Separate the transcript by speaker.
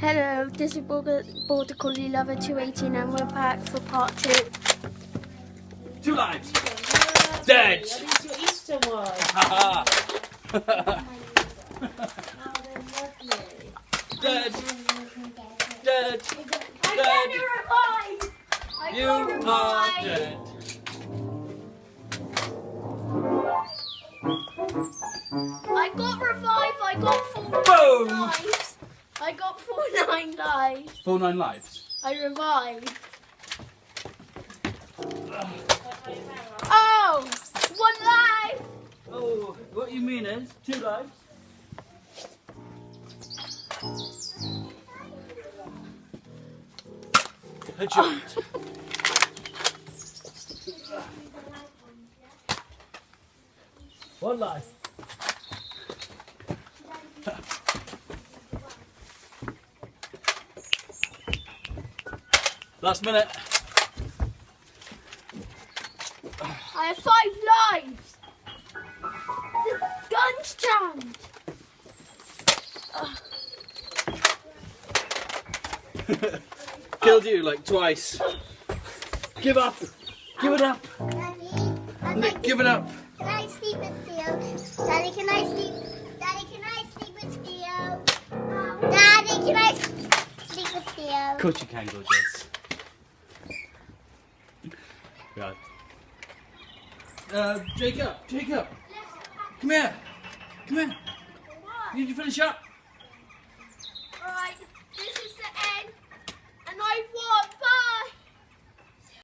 Speaker 1: Hello, this is Border Collie Lover 218 and we're back for part 2.
Speaker 2: 2 lives. Dead.
Speaker 3: That is your Easter one.
Speaker 2: Haha. Dead. Dead.
Speaker 1: I'm
Speaker 2: Dead.
Speaker 1: gonna revive!
Speaker 2: You are dead.
Speaker 1: I got revive, I got full 9
Speaker 2: Boom!
Speaker 1: lives. I got full 9 lives.
Speaker 2: Full 9 lives.
Speaker 1: I revived. Oh! 1 life!
Speaker 2: Oh, what you mean is 2 lives. Headshot. One life. Last minute.
Speaker 1: I have 5 lives. The gun's jammed.
Speaker 2: Killed you like twice. Give up. Give it up.
Speaker 4: Daddy,
Speaker 2: Nick, give it up.
Speaker 4: can I sleep with Theo? Daddy, can I sleep? Daddy, can I sleep with Theo? Daddy, can I sleep with Theo?
Speaker 2: Of course you can, gorgeous. Yeah. Jacob, come here. Come here. You need to finish up.
Speaker 1: Alright, this is the end. And I've